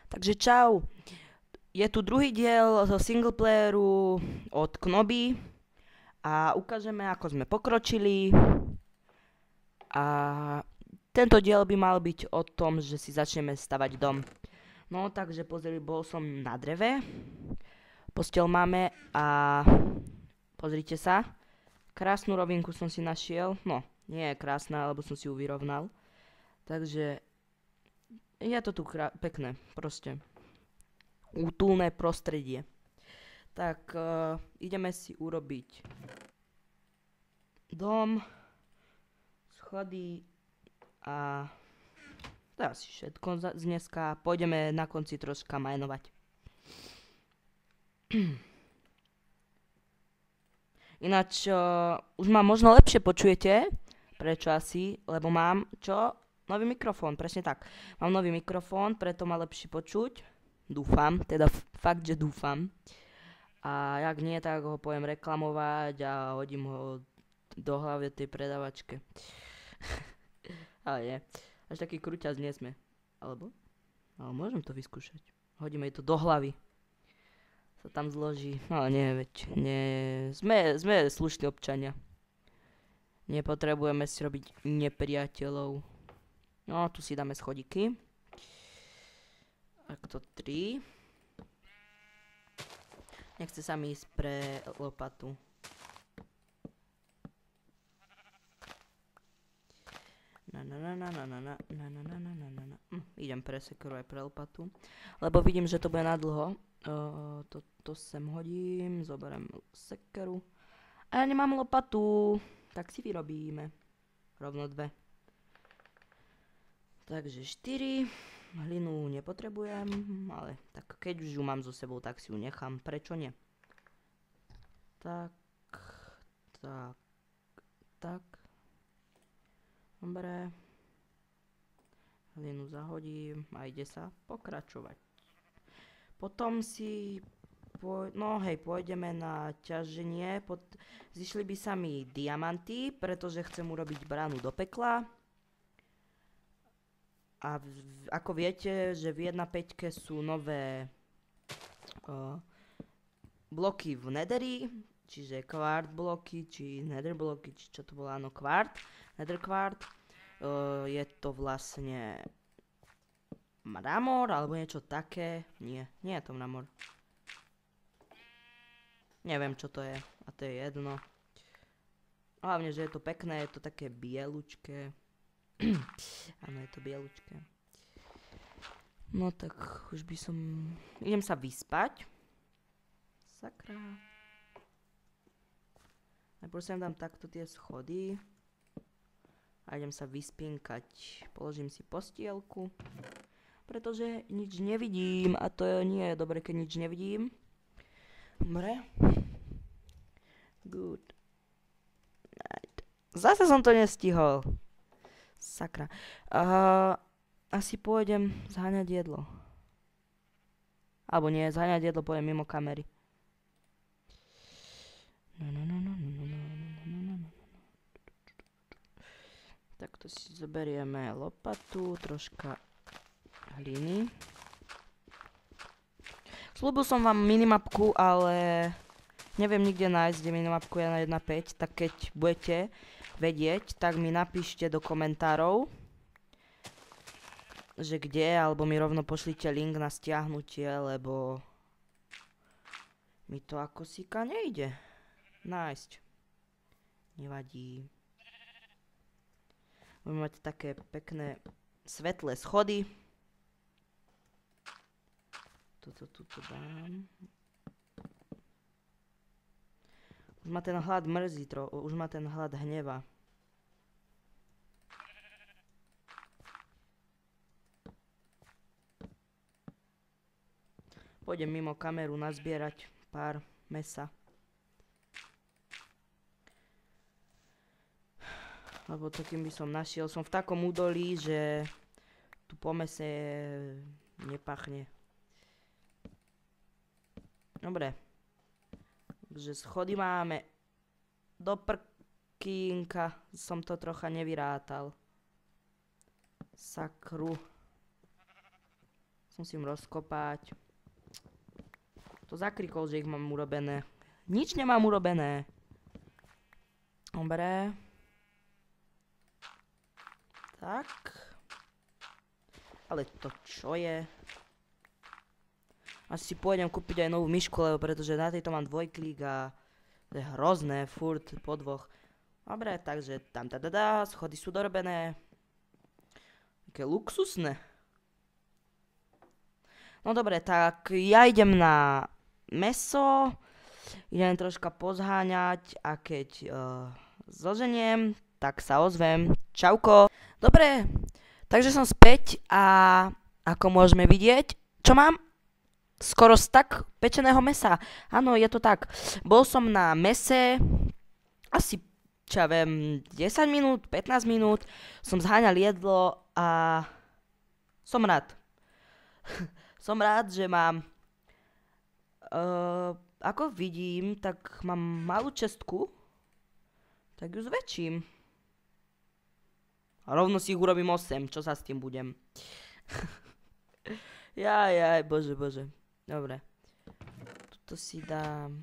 Takže čau. Je tu druhý diel zo singleplayeru od Knoby a ukážeme, ako sme pokročili. A tento diel by mal byť o tom, že si začneme stavať dom. No takže pozri, bol som na dreve. Posteľ máme a pozrite sa. Krásnu rovinku som si našiel. No, nie je krásna, lebo som si ju vyrovnal. Takže je to tu pekné, proste. Útulné prostredie. Tak ideme si urobiť dom, schody a to je asi všetko z dneska. Pôjdeme na konci troška majnovať. Ináč už ma možno lepšie počujete. Prečo asi? Lebo mám čo? Nový mikrofón, presne tak. Mám nový mikrofón, preto ma lepšie počuť. Dúfam, teda fakt, že dúfam. A jak nie, tak ho poviem reklamovať a hodím ho do hlavy tej predavačke. Ale nie. Až taký kruťaz nie sme. Alebo? Ale môžem to vyskúšať. Hodíme jej to do hlavy. Sa tam zloží. No nie, veď. Nie. Sme slušní občania. Nepotrebujeme si robiť nepriateľov. No, tu si dáme schodiky. Takto 3. Nechce sa mi ísť pre lopatu. Idem pre sekeru aj pre lopatu. Lebo vidím, že to bude nadlho. To sem hodím. Zoberiem sekeru. A ja nemám lopatu. Tak si vyrobíme. Rovno 2. Takže 4. Hlinu nepotrebujem, ale tak keď už ju mám so sebou, tak si ju nechám. Prečo nie? Tak. Dobre. Hlinu zahodím a ide sa pokračovať. Potom si pôjdeme na ťaženie. Zišli by sa mi diamanty, pretože chcem urobiť bránu do pekla. A ako viete, že v 1.5 sú nové bloky v Netheri, čiže kvart bloky, či Nether bloky, či čo to bolo, áno, kvart, Nether kvart. Je to vlastne mramor, alebo niečo také. Nie je to mramor. Neviem, čo to je, a to je jedno. Hlavne, že je to pekné, je to také bielučké. Áno, je to bielučké. No tak už by som... Idem sa vyspať. Sakra. Najprv sem dám takto tie schody. A idem sa vyspinkať. Položím si postielku. Pretože nič nevidím. A to nie je dobre, keď nič nevidím. Dobre. Good night. Zase som to nestihol. Sakra. Asi pôjdem zháňať jedlo. Alebo nie, zháňať jedlo pôjdem mimo kamery. Takto si zoberieme lopatu, troška hliny. Slúbil som vám minimapku, ale neviem nikde nájsť, kde minimapku je na 1.5, tak keď budete vedieť, tak mi napíšte do komentárov, že kde, alebo mi rovno pošlite link na stiahnutie, lebo mi to ako sika nejde nájsť. Nevadí. Budeme mať také pekné svetlé schody. Toto dám. Už ma ten hlad mrzí, už ma ten hlad hneva. Pôjdem mimo kameru nazbierať pár mesa. Lebo to kým by som našiel, som v takom údolí, že tu po mese nepachne. Dobre. Takže schody máme. Do prkínka som to trocha nevyrátal. Sakru. Musím rozkopať. To zakrikol, že ich mám urobené. Nič nemám urobené. Dobre. Tak. Ale to čo je? Asi si pôjdem kúpiť aj novú myšku, lebo pretože na tejto mám dvojklik a to je hrozné, furt po dvoch. Dobre, takže tam schody sú dorobené. Také luxusné. No dobre, tak ja idem na mäso. Idem troška pozháňať a keď zoženiem, tak sa ozvem. Čauko. Dobre, takže som späť a ako môžeme vidieť, čo mám? Skoro stak pečeného mesa. Áno, je to tak. Bol som na mese asi, čo ja viem, 10 minút, 15 minút. Som zháňal jedlo a som rád. Som rád, že mám... ako vidím, tak mám malú čestku. Tak ju zväčším. A rovno si ich urobím 8, čo sa s tým budem. Jaj, bože. Dobre. Tuto si dám...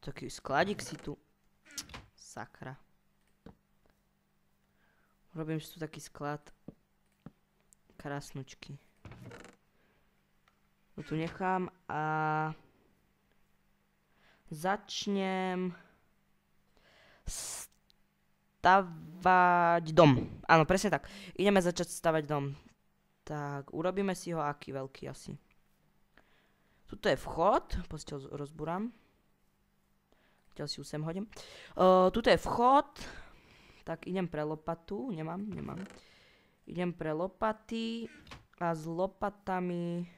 Taký skladík si tu... Sakra. Urobím si tu taký sklad. Krásnučky. To tu nechám a... Začnem... stavať dom. Áno, presne tak. Ideme začať stavať dom. Tak, urobíme si ho aký veľký asi. Tuto je vchod. Poďte ho rozbúram. Ďalej si ju sem hodím. Tuto je vchod. Tak, idem pre lopatu. Nemám. Idem pre lopaty. A s lopatami...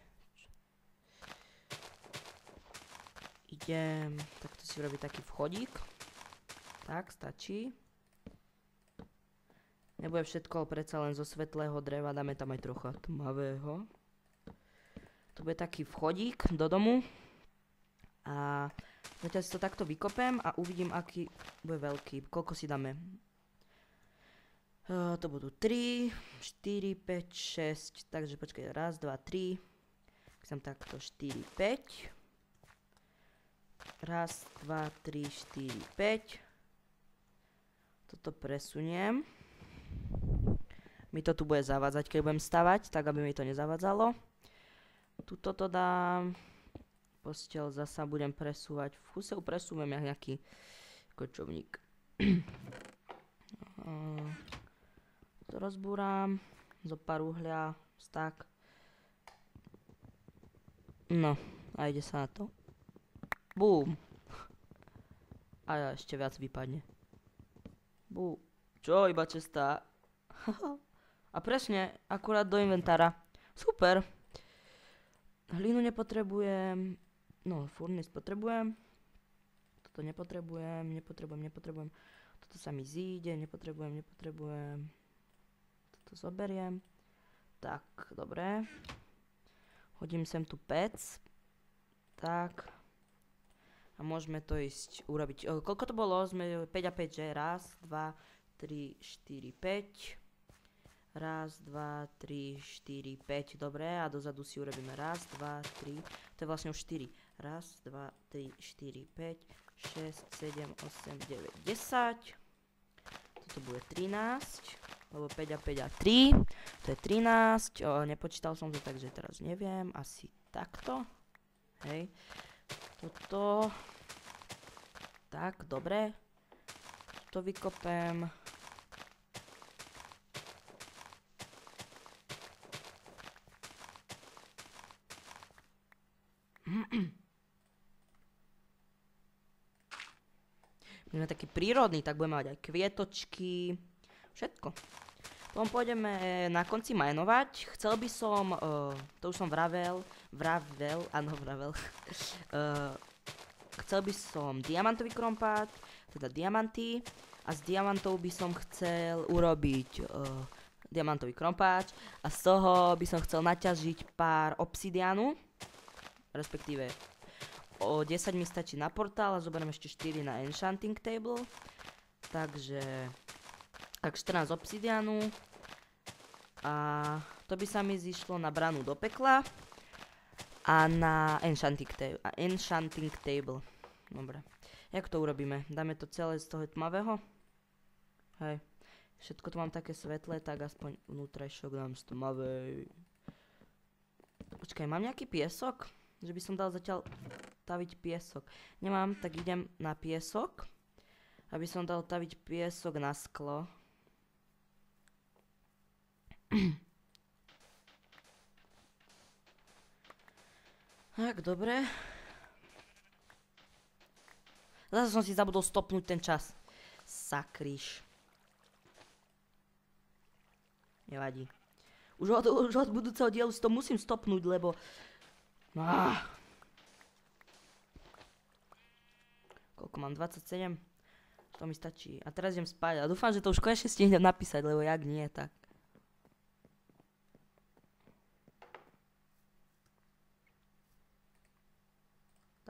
Idem... Takto si urobiť taký vchodík. Tak, stačí. Nebude všetko, ale predsa len zo svetlého dreva. Dáme tam aj trocha tmavého. To bude taký vchodík do domu. A zatiaľ si to takto vykopem a uvidím, aký bude veľký. Koľko si dáme? To budú 3, 4, 5, 6. Takže počkaj, 1, 2, 3. Chcem takto 4, 5. 1, 2, 3, 4, 5. Toto presuniem. Mi to tu bude zavádzať, keď budem stavať, tak aby mi to nezavadzalo. Tuto to dám. Posteľ zasa budem presúvať. V kuse ju presúvam jak nejaký kočovník. To rozbúram. Zo pár uhlia. Tak. No, a ide sa na to. Bum. A ešte viac vypadne. Bum. Čo, iba čestá? A presne, akurát do inventára. Super. Hlínu nepotrebujem. No, furnis potrebujem. Toto nepotrebujem. Toto sa mi zíde, nepotrebujem. Toto zoberiem. Tak, dobre. Hodím sem tu pec. Tak. A môžeme to ísť urobiť. Koľko to bolo? Sme 5 a 5, že? 1, 2, 3, 4, 5. 1, 2, 3, 4, 5. Dobre, a dozadu si urobíme 1, 2, 3. To je vlastne už 4. 1, 2, 3, 4, 5, 6, 7, 8, 9, 10. Toto bude 13. Lebo 5 a 5 a 3. To je 13. Nepočítal som to, takže teraz neviem. Asi takto. Hej. Toto. Tak, dobre. To vykopem. Budeme taký prírodný, tak budeme mať aj kvietočky. Všetko. Potom pôjdeme na konci majnovať. Chcel by som, to už som vravel. Chcel by som diamantový krompát, teda diamanty. A z diamantov by som chcel urobiť diamantový krompáč. A z toho by som chcel naťažiť pár obsidianu. Respektíve o 10 mi stačí na portál a zoberiem ešte 4 na enchanting table. Takže tak 14 obsidianu. A to by sa mi zišlo na branu do pekla a na enchanting table. Dobre. Jak to urobíme? Dáme to celé z toho tmavého? Hej. Všetko to mám také svetlé, tak aspoň vnútrajšok dám z tmavej. Počkaj, mám nejaký piesok? Že by som dal zatiaľ taviť piesok. Nemám, tak idem na piesok. Aby som dal taviť piesok na sklo. Tak, dobre. Zase som si zabudol stopnúť ten čas. Sakríš. Nevadí. Už od budúceho dielu si to musím stopnúť, lebo... Koľko mám? 27? To mi stačí. A teraz idem spať. A dúfam, že to už konečne stihnem napísať, lebo jak nie, tak...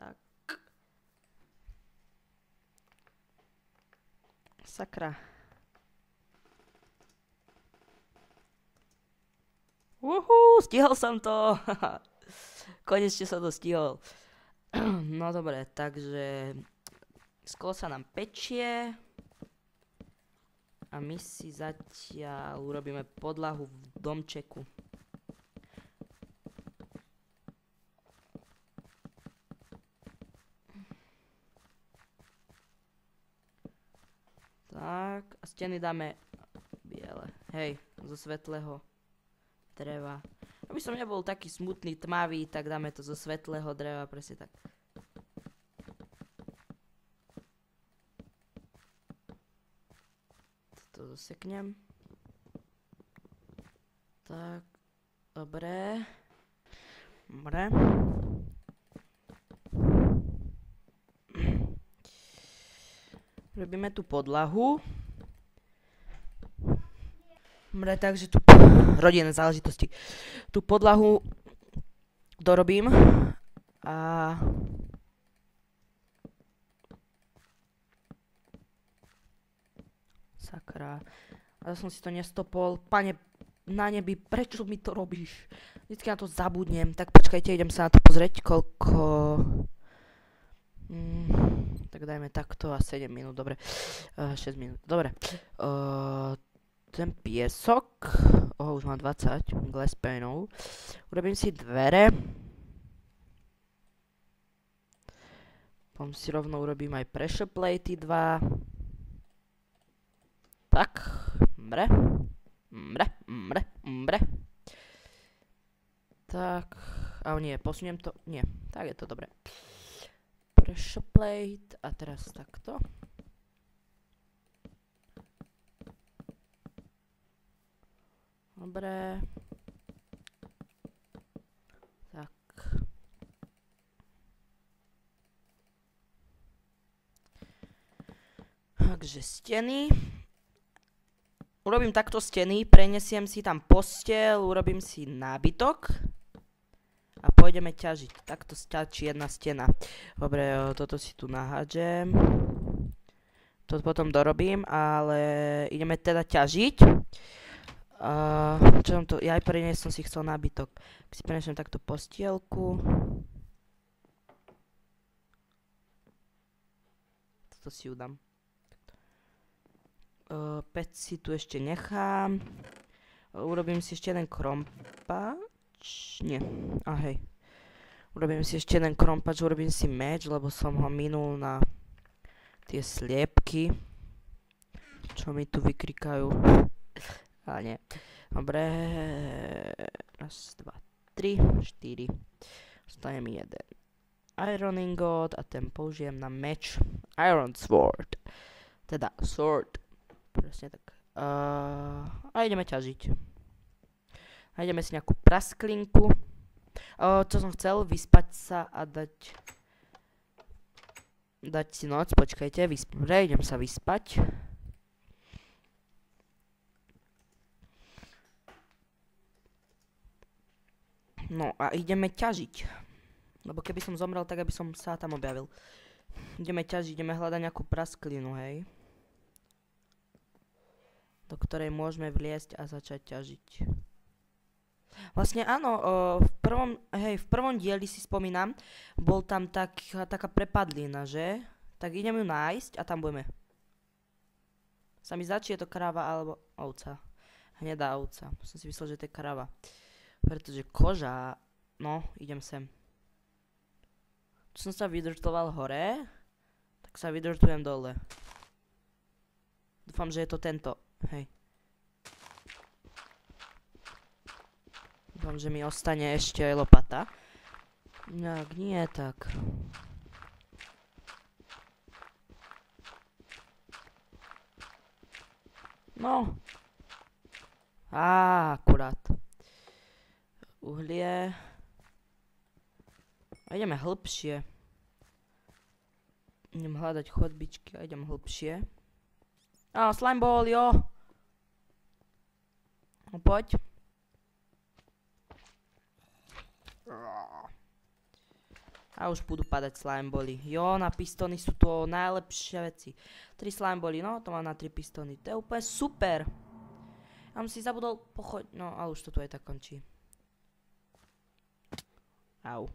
Tak. Sakra. Stihol som to. Konečne som to stihol. No dobre, takže sklo sa nám pečie. A my si zatiaľ urobíme podlahu v domčeku. Tak, a steny dáme biele. Hej, zo svetlého dreva. Aby som nebol taký smutný, tmavý, tak dáme to zo svetlého dreva, presne tak. Toto zaseknem. Tak, dobre. Dobre. Robíme tú podlahu. Dobre, takže tu rodinné záležitosti. Tú podlahu dorobím a sakra. A som si to nestopol. Pane na nebi, prečo mi to robíš? Vždycky na to zabudnem. Tak počkajte, idem sa na to pozrieť, koľko... tak dajme takto a 7 minút, dobre. 6 minút, dobre. Ten piesok, už mám 20 glass panel. Urobím si dvere. Potom si rovno urobím aj pressure platey 2. Tak, dobre. Dobre. Tak, ale nie, posuniem to, nie, tak je to dobre. Pressure plate a teraz takto. Dobre. Tak. Takže steny. Urobím takto steny, prenesiem si tam posteľ, urobím si nábytok. A pôjdeme ťažiť. Takto stačí jedna stena. Dobre, toto si tu nahádžem. To potom dorobím, ale ideme teda ťažiť. Čo som to, ja aj preniesť som si chcel nábytok. Ak si prenesiem takto postielku. Toto si udám. Pec si tu ešte nechám. Urobím si ešte jeden krompač. Nie, hej. Urobím si ešte jeden krompač, urobím si meč, lebo som ho minul na tie sliepky. Čo mi tu vykrikajú. Ale nie. Dobre. Raz, dva, 3, 4. Zostane mi jeden ironing god a ten použijem na meč. Iron sword. Teda sword. Presne tak. A ideme ťažiť. Nájdeme si nejakú prasklinku. Čo som chcel? Vyspať sa a dať si noc. Počkajte. Idem sa vyspať. No a ideme ťažiť. Lebo keby som zomrel, tak aby som sa tam objavil. Ideme ťažiť, ideme hľadať nejakú prasklinu, hej. do ktorej môžeme vliesť a začať ťažiť. Vlastne áno, v prvom dieli si spomínam, bol tam taká prepadlina, že? Tak idem ju nájsť a tam budeme. Sa mi zdá, či je to kráva alebo ovca. Hnedá ovca. Som si myslel, že to je kráva. Pretože koža... No, idem sem. Tu som sa vydrtoval hore, tak sa vydrtujem dole. Dúfam, že je to tento. Hej. Dúfam, že mi ostane ešte aj lopata. Ak nie, tak... No. Akurát. Uhlie. A ideme hlbšie. Idem hľadať chodbičky a idem hlbšie. Slime ball, jo. No poď. A už budú padať slime bally. Jo, na pistóny sú to najlepšie veci. 3 slime bally, no, to mám na 3 pistóny. To je úplne super. Ja som si zabudol no, ale už to tu aj tak končí. Au.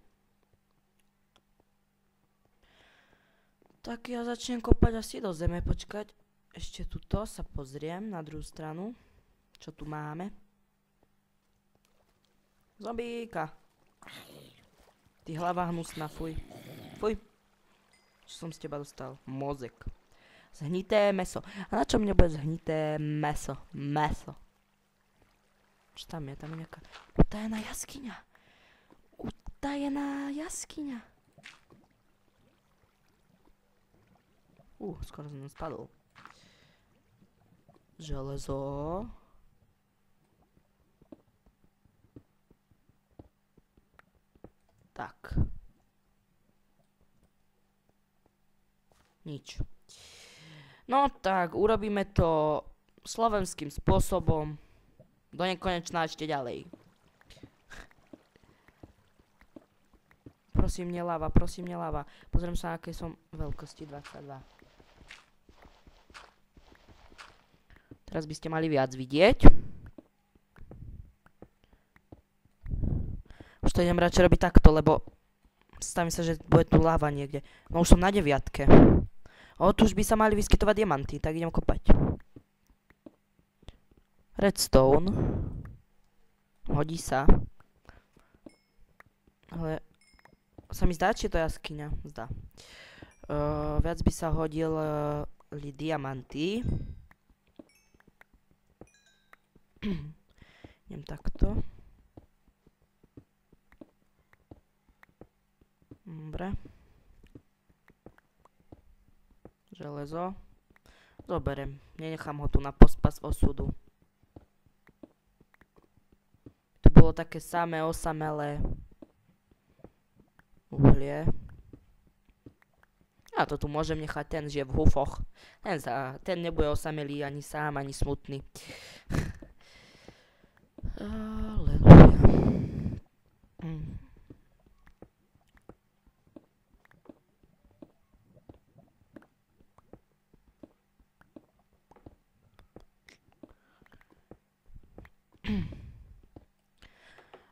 Tak ja začnem kopať asi do zeme, počkať. Ešte tuto sa pozriem na druhú stranu. Čo tu máme? Zombíka. Ty hlava hnusná, fuj. Fuj. Čo som z teba dostal? Mozek. Zhnité meso. A na čo mne bude zhnité meso? Meso. Čo tam je? Tam je nejaká utajená jaskyňa. Utajená jaskyňa. Skoro som spadol. Železo. Tak. Nič. No tak, urobíme to slovenským spôsobom. Do nekonečna ešte ďalej. Prosím, neláva, prosím, neláva. Pozriem sa, aké som veľkosti 22. Teraz by ste mali viac vidieť. Už to idem radšej robiť takto, lebo stavím sa, že bude tu láva niekde. No už som na 9. Tu už by sa mali vyskytovať diamanty, tak idem kopať. Redstone. Hodí sa. Ale sa mi zdá, či je to jaskyňa. Zdá. Viac by sa hodili diamanty. Idem takto. Dobre. Železo. Zoberiem. Nenechám ho tu na pospas osudu. Tu bolo také samé osamelé uhlie. A to tu môžem nechať, ten žije v hufoch. Ten nebude osamelý ani sám, ani smutný. Aleluja.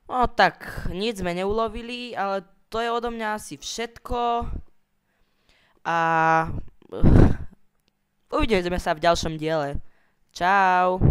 No tak, nic sme neulovili, ale to je odo mňa asi všetko. A uvidíme sa v ďalšom diele. Čau.